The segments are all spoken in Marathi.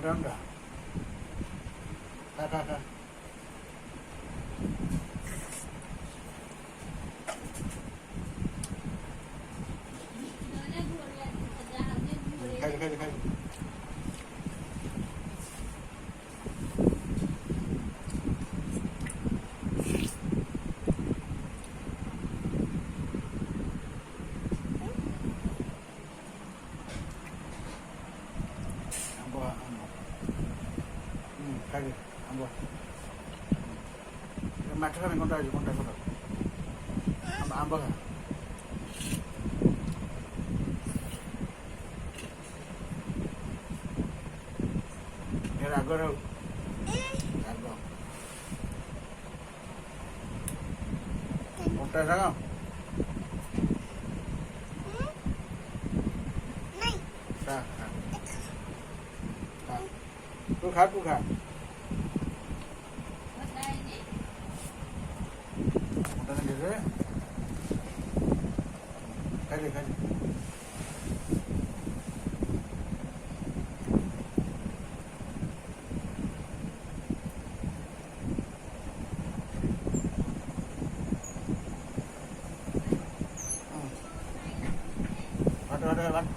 ठेवून का खा खा खा खाली खाली खाली खाली आंबो माठ खाने कोणता आहे कोणता कोणता आंबा खा हे राग राहू राग कोणता सांगा खा खा तू खा तू खा खाली खाली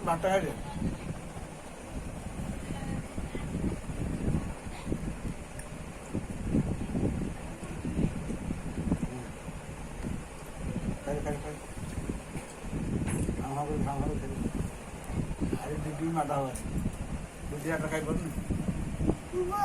भात खाली खाली खाली खाली अरे दीदी माझा हवा दीदी आता काय करू ना